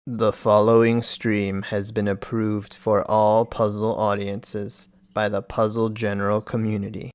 The following stream has been approved for all puzzle audiences by the puzzle general community.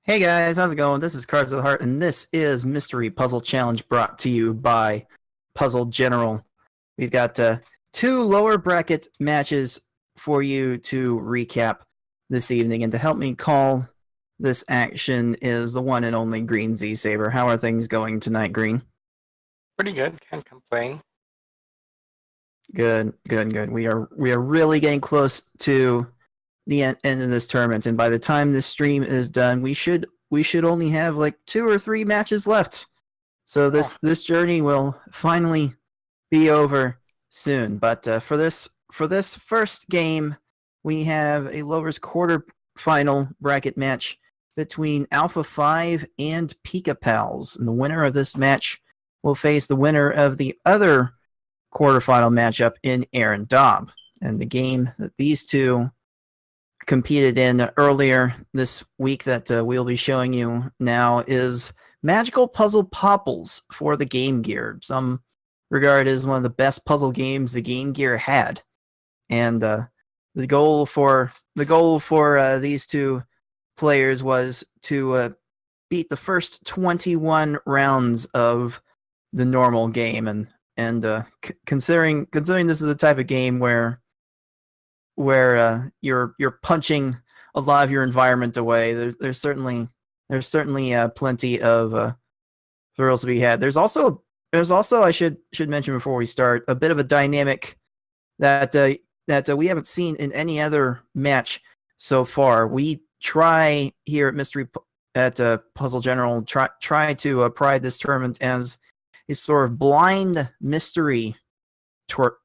Hey guys, how's it going? This is Cards of the Heart, and this is Mystery Puzzle Challenge brought to you by Puzzle General. We've got two lower bracket matches for you to recap this evening, and to help me call this action is the one and only Green Z Saber. How are things going tonight, Green? Pretty good, can't complain. Good. We are really getting close to the end of this tournament, and by the time this stream is done, we should only have like 2 or 3 matches left. So this journey will finally be over soon. But for this first game, we have a lowers quarter final bracket match between Alpha 5 and Pikapals, and the winner of this match will face the winner of the other quarterfinal matchup in Aaron Dobb. And the game that these two competed in earlier this week that we'll be showing you now is Magical Puzzle Popils for the Game Gear. Some regard as one of the best puzzle games the Game Gear had. And the goal for these two players was to beat the first 21 rounds of the normal game. And considering this is the type of game where you're punching a lot of your environment away, there's certainly plenty of thrills to be had. There's also I should mention before we start a bit of a dynamic that we haven't seen in any other match so far. We try here at Puzzle General try to pride this tournament as a sort of blind mystery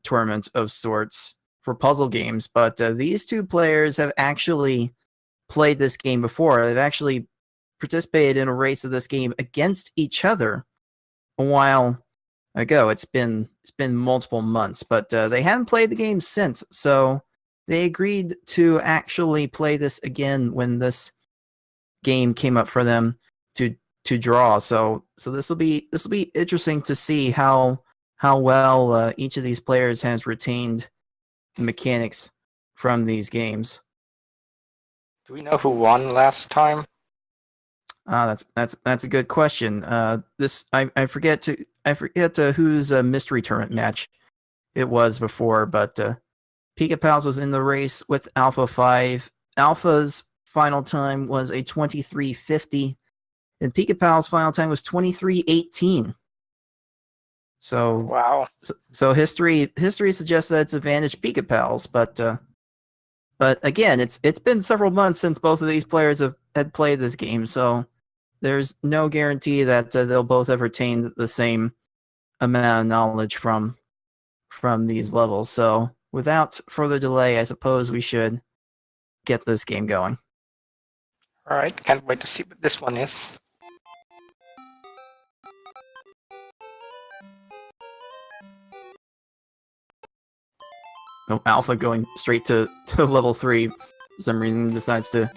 tournament of sorts for puzzle games, but these two players have actually played this game before. They've actually participated in a race of this game against each other a while ago. It's been multiple months, but they haven't played the game since, so they agreed to actually play this again when this game came up for them to draw. So this will be interesting to see how well each of these players has retained mechanics from these games. Do we know who won last time? That's a good question. I forget whose mystery tournament match it was before, but Pikapals was in the race with Alpha 5. Alpha's final time was a 23:50, and Pikapals' final time was 23:18. So wow. So history suggests that it's advantage Pikapals, but again, it's been several months since both of these players had played this game, so there's no guarantee that they'll both have retained the same amount of knowledge from these levels. So without further delay, I suppose we should get this game going. All right, can't wait to see what this one is. Alpha going straight to level 3 for some reason decides to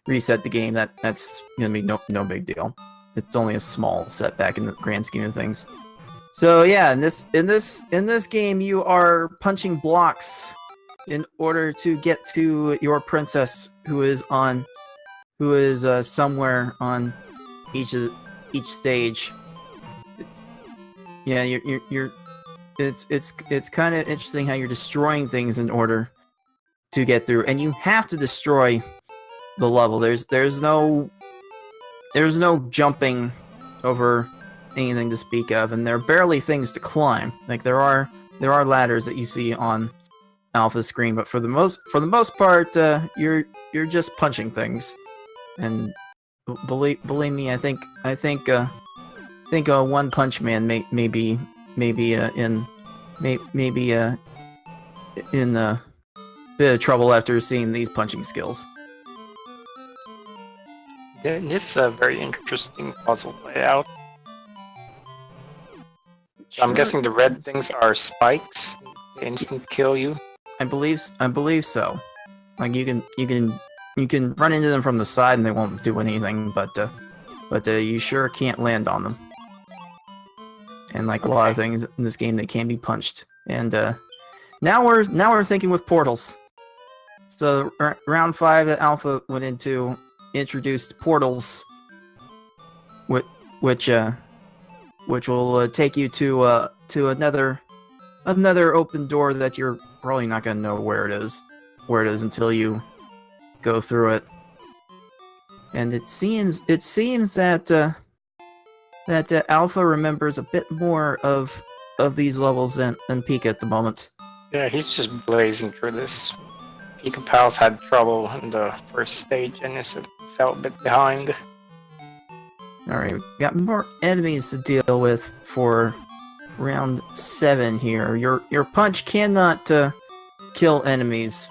reset the game. That's gonna be no big deal. It's only a small setback in the grand scheme of things. So yeah, in this game, you are punching blocks in order to get to your princess, who is somewhere on each stage. It's, yeah, you're it's kind of interesting how you're destroying things in order to get through, and you have to destroy the level. There's no jumping over anything to speak of, and there are barely things to climb. Like there are ladders that you see on Alpha's screen, but for the most part, you're just punching things. And believe me, I think One Punch Man may be in a bit of trouble after seeing these punching skills. This is a very interesting puzzle layout. I'm guessing the red things are spikes. They instant kill you. I believe so. Like you can run into them from the side and they won't do anything, but you sure can't land on them. And like a lot of things in this game, they can be punched. And now we're thinking with portals. So round 5 that Alpha went into introduced portals, which will take you to another open door that you're probably not gonna know where it is until you go through it. And it seems that Alpha remembers a bit more of these levels than Pika at the moment. Yeah, he's just blazing through this. Pikapals had trouble in the first stage and is fell a bit behind. Alright, we got more enemies to deal with for round 7 here. Your punch cannot kill enemies,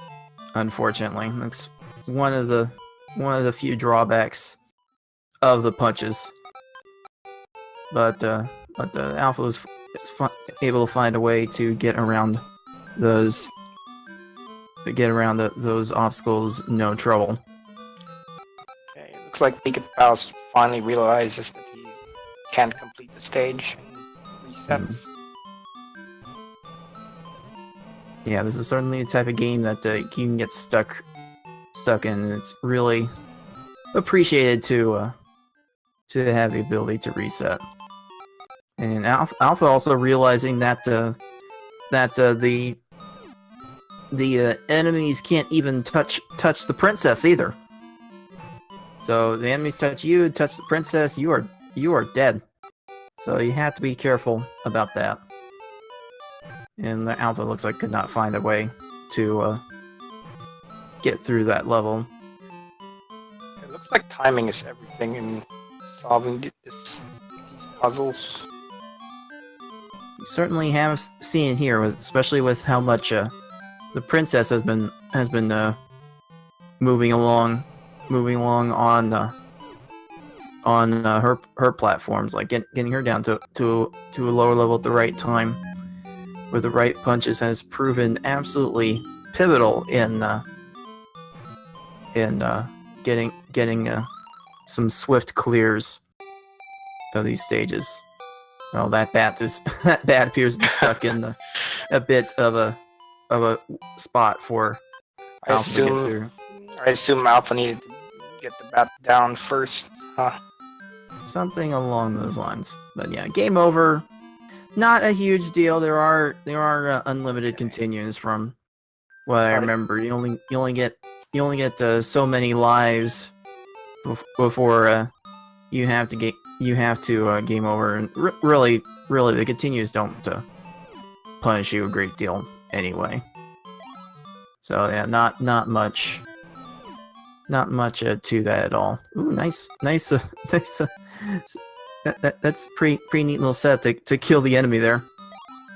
unfortunately. That's one of the few drawbacks of the punches. But Alpha was able to find a way to get around those obstacles, no trouble. Okay, it looks like Pikapals finally realizes that he can't complete the stage and resets. Yeah, this is certainly the type of game that you can get stuck in. It's really appreciated to have the ability to reset. And Alpha also realizing that the enemies can't even touch the princess either. So the enemies touch you, touch the princess, you are dead. So you have to be careful about that. And the Alpha looks like could not find a way to get through that level. It looks like timing is everything in solving these puzzles. You certainly have seen here, especially with how much the princess has been moving along on her platforms, like getting her down to a lower level at the right time with the right punches has proven absolutely pivotal in getting some swift clears of these stages. Well, that bat appears to be stuck in a bit of a spot for Alpha to get through. I assume Alpha needed to get the bat down first. Huh? Something along those lines. But yeah, game over. Not a huge deal. There are unlimited continues from what I remember. You only get so many lives before you have to game over. And really the continues don't punish you a great deal anyway. So yeah, not much to that at all. Ooh, nice. That's pretty neat little setup to kill the enemy there.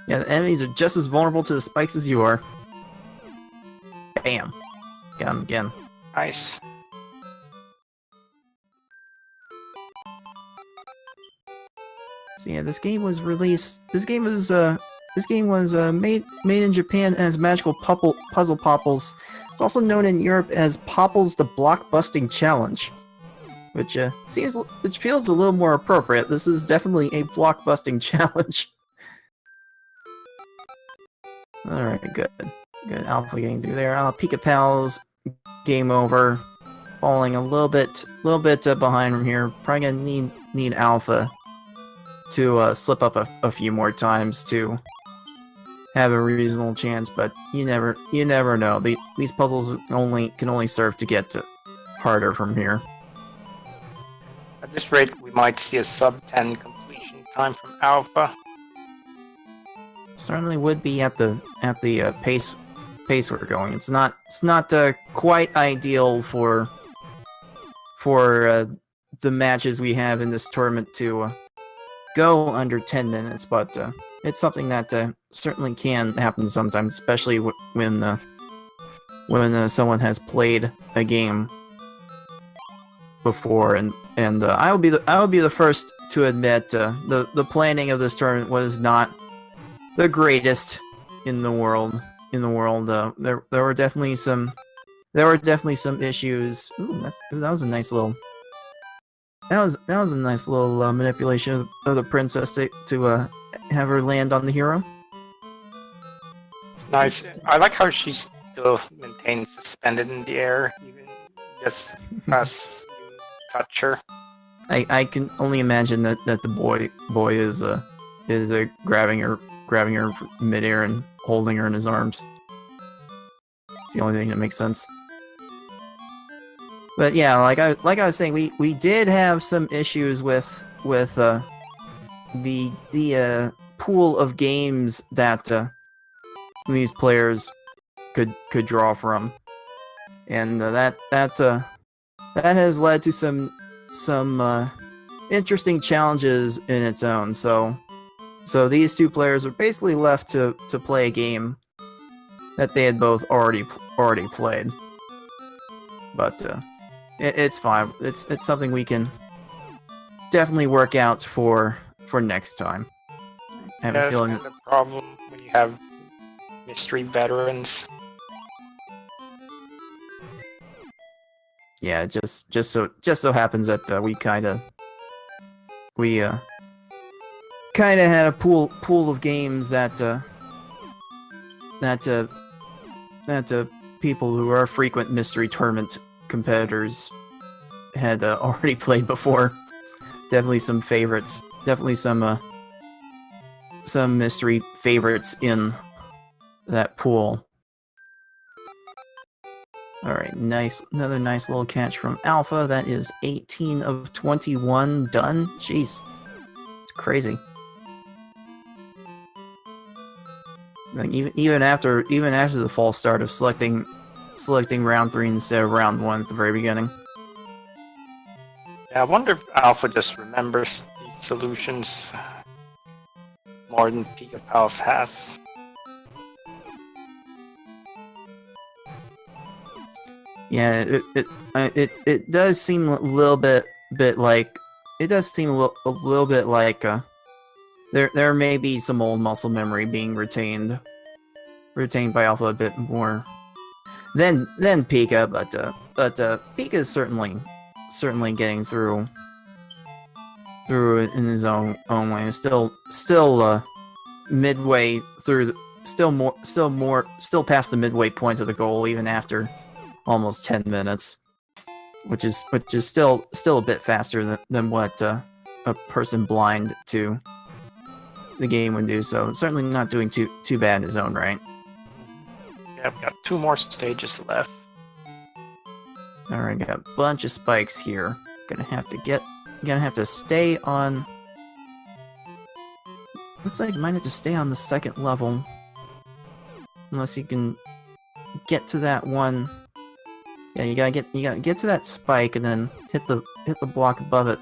Yeah, the enemies are just as vulnerable to the spikes as you are. Bam. Got him again. Nice. So yeah, this game was released. This game was made in Japan as Magical Puzzle Popils. It's also known in Europe as Popils the Blockbusting Challenge, which feels a little more appropriate. This is definitely a blockbusting challenge Alright, good. Good. Alpha getting through there. Pikapals, game over. Falling a little bit behind from here. Probably gonna need Alpha to slip up a few more times to have a reasonable chance, but you never know. These puzzles can only serve to get harder from here. At this rate, we might see a sub-10 completion time from Alpha. Certainly would be at the pace we're going. It's not quite ideal for the matches we have in this tournament to go under 10 minutes, but it's something that certainly can happen sometimes, especially when someone has played a game before. And I will be the first to admit the planning of this tournament was not the greatest in the world. There were definitely some issues. Ooh, that was a nice little. That was a nice little manipulation of the princess to have her land on the hero. It's nice. I like how she still maintains suspended in the air, even just as you touch her. I can only imagine that the boy is grabbing her midair and holding her in his arms. It's the only thing that makes sense. But yeah, like I was saying, we did have some issues with the pool of games that these players could draw from, and that has led to some interesting challenges in its own. So these two players were basically left to play a game that they had both already played, but. It's fine. It's something we can definitely work out for next time. I have a feeling kind of the problem when you have mystery veterans. Yeah, just so happens that we kind of had a pool of games that people who are frequent mystery tournament competitors had already played before. Definitely some favorites. Definitely some mystery favorites in that pool. Alright, nice. Another nice little catch from Alpha. That is 18 of 21 done. Jeez. It's crazy. Like even after the false start of selecting round 3 instead of round 1 at the very beginning. Yeah, I wonder if Alpha just remembers these solutions more than Pikapals has. Yeah, it does seem a little bit like it does seem a little bit like there may be some old muscle memory being retained by Alpha a bit more than Pika, but Pika is certainly getting through in his own way. It's still midway through, still past the midway point of the goal, even after almost 10 minutes, which is still a bit faster than what a person blind to the game would do. So certainly not doing too bad in his own right. Yeah, I've got 2 more stages left. Alright, got a bunch of spikes here. Gonna have to stay on. Looks like you might have to stay on the second level, unless you can get to that one. Yeah, you gotta get to that spike and then hit the block above it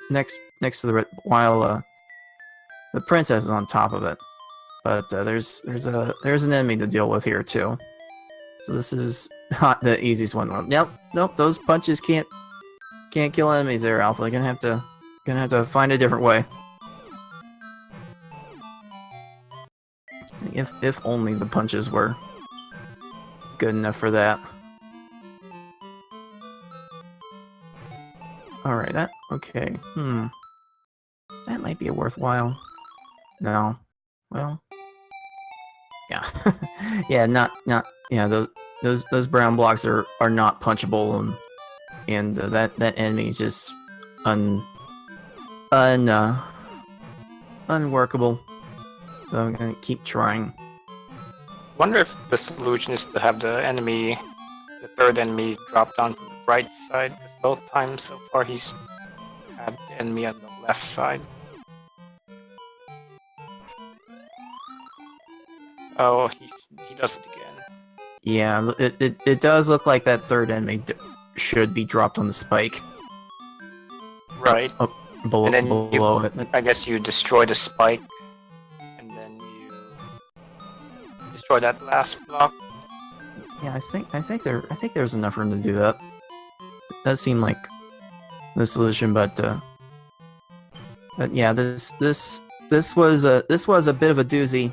next to the while the princess is on top of it. But there's an enemy to deal with here too. So this is not the easiest one. Nope. Those punches can't kill enemies there, Alpha. You're gonna have to find a different way. If only the punches were good enough for that. Alright, okay. That might be a worthwhile. No. Well. Yeah, yeah, not yeah. Those brown blocks are not punchable, and that enemy is just un un unworkable. So I'm gonna keep trying. Wonder if the solution is to have the third enemy, drop down from the right side. Because both times so far he's had the enemy on the left side. Oh, he does it again. Yeah, it does look like that third enemy should be dropped on the spike. Right. Up below, And then below it. I guess you destroy the spike, and then you destroy that last block. Yeah, I think there's enough room to do that. It does seem like the solution, but yeah, this was a bit of a doozy.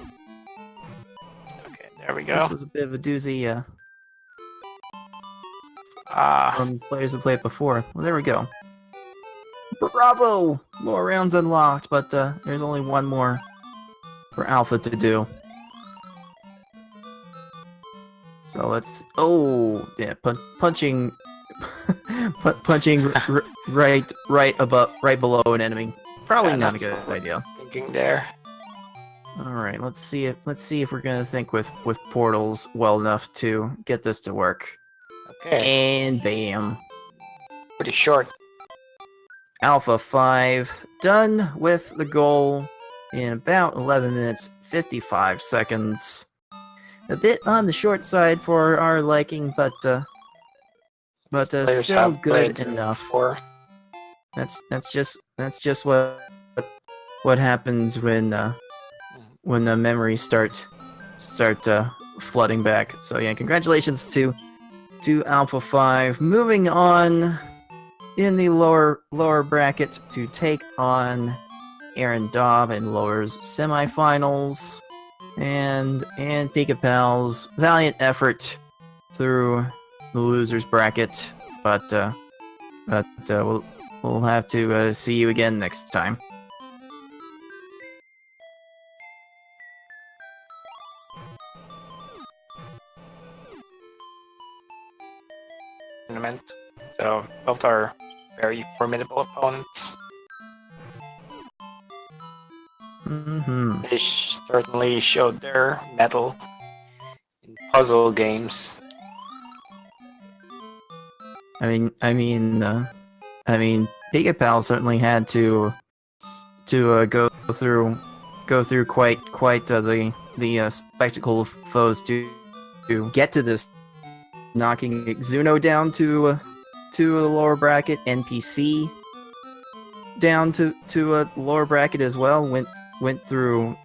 Okay, there we go. This was a bit of a doozy Ah, from players that played it before. Well, there we go. Bravo! More rounds unlocked, but there's only one more for Alpha to do. So let's. Oh, yeah, punching, punching right below an enemy. Probably yeah, not a that's good what I idea. was thinking there. All right, let's see if we're gonna think with portals well enough to get this to work. Okay, And bam. pretty short. Alpha 5 done with the goal in about 11 minutes 55 seconds. A bit on the short side for our liking, but Players still have good played enough. before. That's just what happens when the memories start flooding back. So yeah, congratulations to Alpha 5. Moving on in the lower bracket to take on Aaron Dobb in lowers semifinals, and pikapals. Valiant effort through the losers bracket, but we'll have to see you again next time. Tournament. So both are very formidable opponents. Mm-hmm. They certainly showed their mettle in puzzle games. I mean, Pikapal certainly had to go through quite the spectacle of foes to get to this, knocking Xuno down to the lower bracket, NPC down to a lower bracket as well. Went through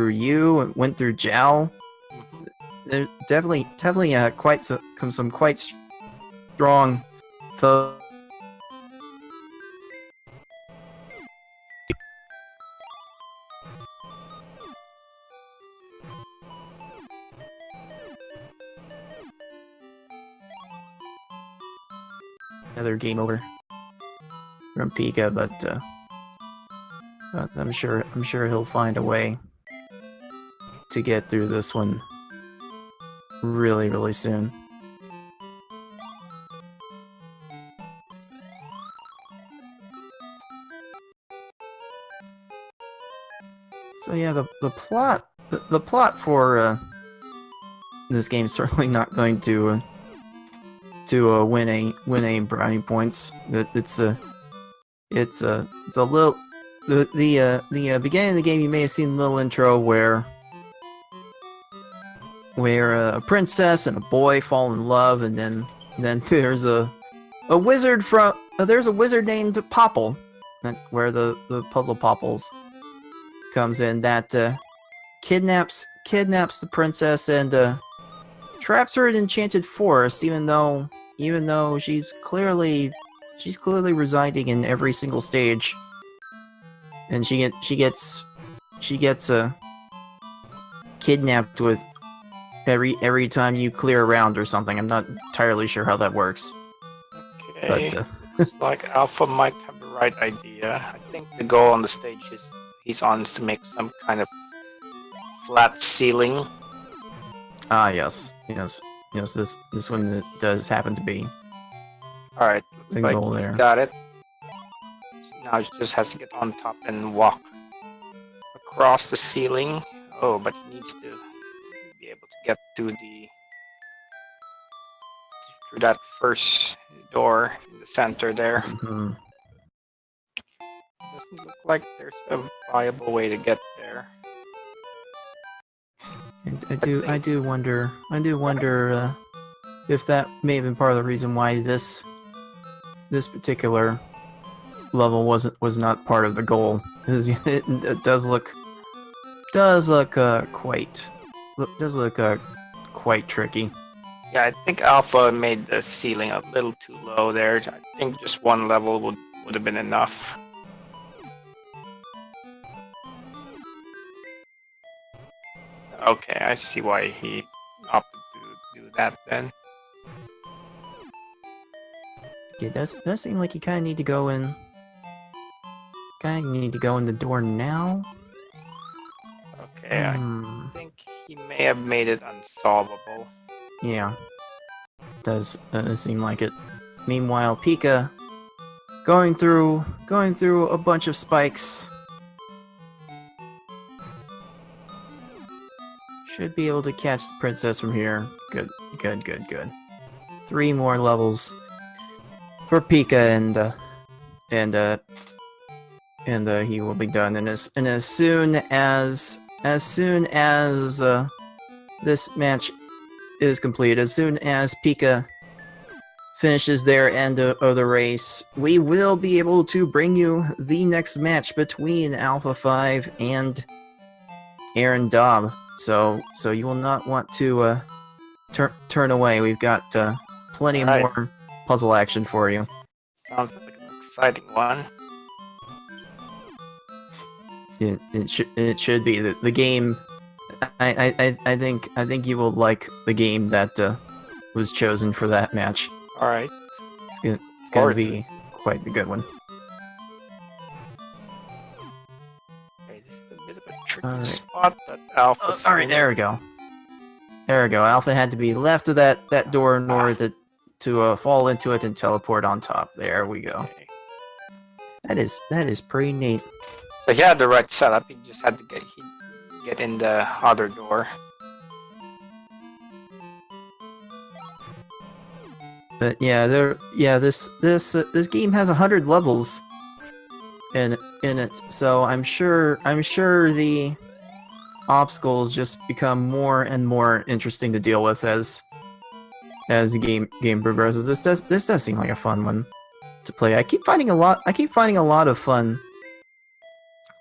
you, went through Jal. There's definitely quite some quite strong foes. Another game over from Pika, but I'm sure he'll find a way to get through this one really soon. So yeah, the plot for this game is certainly not going to win a brownie points. It's a little the beginning of the game. You may have seen a little intro where a princess and a boy fall in love, and then there's a wizard there's a wizard named Popil, where the puzzle Popils comes in, that kidnaps the princess and traps her in an enchanted forest, even though she's clearly residing in every single stage, and she gets kidnapped with every time you clear a round or something. I'm not entirely sure how that works. Okay. But Looks like Alpha might have the right idea. I think the goal on the stage he's on is to make some kind of flat ceiling Ah, yes, yes, yes. This one does happen to be Alright, looks the like goal he's there. got it. Now he just has to get on top and walk across the ceiling. Oh, but he needs to be able to get to the through that first door in the center there. Mhm. Doesn't look like there's a viable way to get there. I do wonder if that may have been part of the reason why this particular level was not part of the goal. Because it does look quite tricky. Yeah, I think Alpha made the ceiling a little too low there. I think just one level would have been enough. Okay, I see why he opted to do that then. It does seem like you kind of need to go in. Kind of need to go in the door now. Okay, I Hmm. think he may have made it unsolvable. Yeah. Does seem like it. Meanwhile, Pika going through a bunch of spikes. Should be able to catch the princess from here. Good. 3 more levels for Pika, and he will be done. And as soon as this match is complete, as soon as Pika finishes their end of the race, we will be able to bring you the next match between Alpha 5 and Aaron Dobb. So you will not want to turn away. We've got plenty Alright. more puzzle action for you. Sounds like an exciting one. It should be the game. I think you will like the game that was chosen for that match. Alright. It's gonna Forward to be quite the good one. Okay, this is a bit of a tricky Alright. spot that Alpha's All right, in. there we go. There we go. Alpha had to be left of that door in order to fall into it and teleport on top. There we go. Okay. That is pretty neat. So he had the right setup, he just had to get in the other door. But yeah, this game has 100 levels in it, so I'm sure the obstacles just become more and more interesting to deal with as the game progresses. This does seem like a fun one to play. I keep finding a lot of fun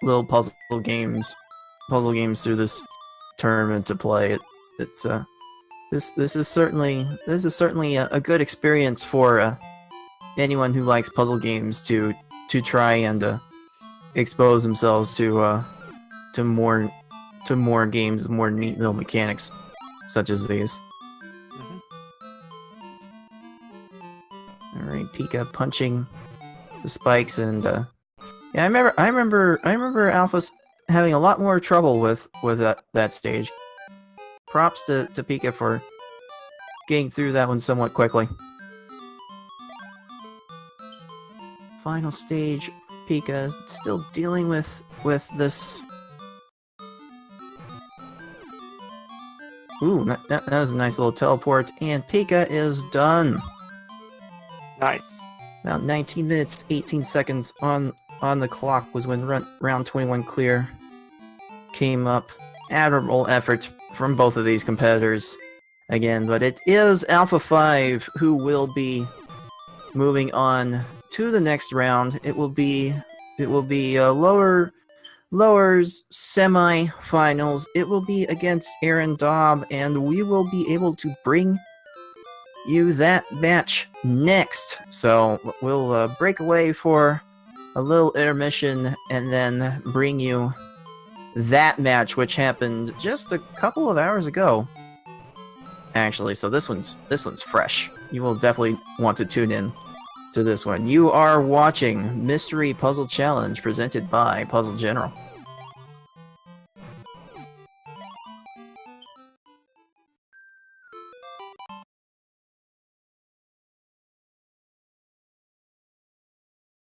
little puzzle games through this tournament to play. This is certainly a good experience for anyone who likes puzzle games to try and expose themselves to more games, more neat little mechanics such as these. All right, Pika punching the spikes, and yeah, I remember Alpha's having a lot more trouble with that stage. Props to Pika for getting through that one somewhat quickly. Final stage, Pika still dealing with this. Ooh, that was a nice little teleport, and Pika is done. Nice. About 19 minutes, 18 seconds on the clock was when round 21 clear came up. Admirable effort from both of these competitors again, but it is Alpha 5 who will be moving on to the next round. It will be lowers semi-finals. It will be against Aaron Dobb, and we will be able to bring you that match next. So we'll break away for a little intermission and then bring you that match, which happened just a couple of hours ago, actually. So this one's fresh. You will definitely want to tune in to this one. You are watching Mystery Puzzle Challenge presented by Puzzle General.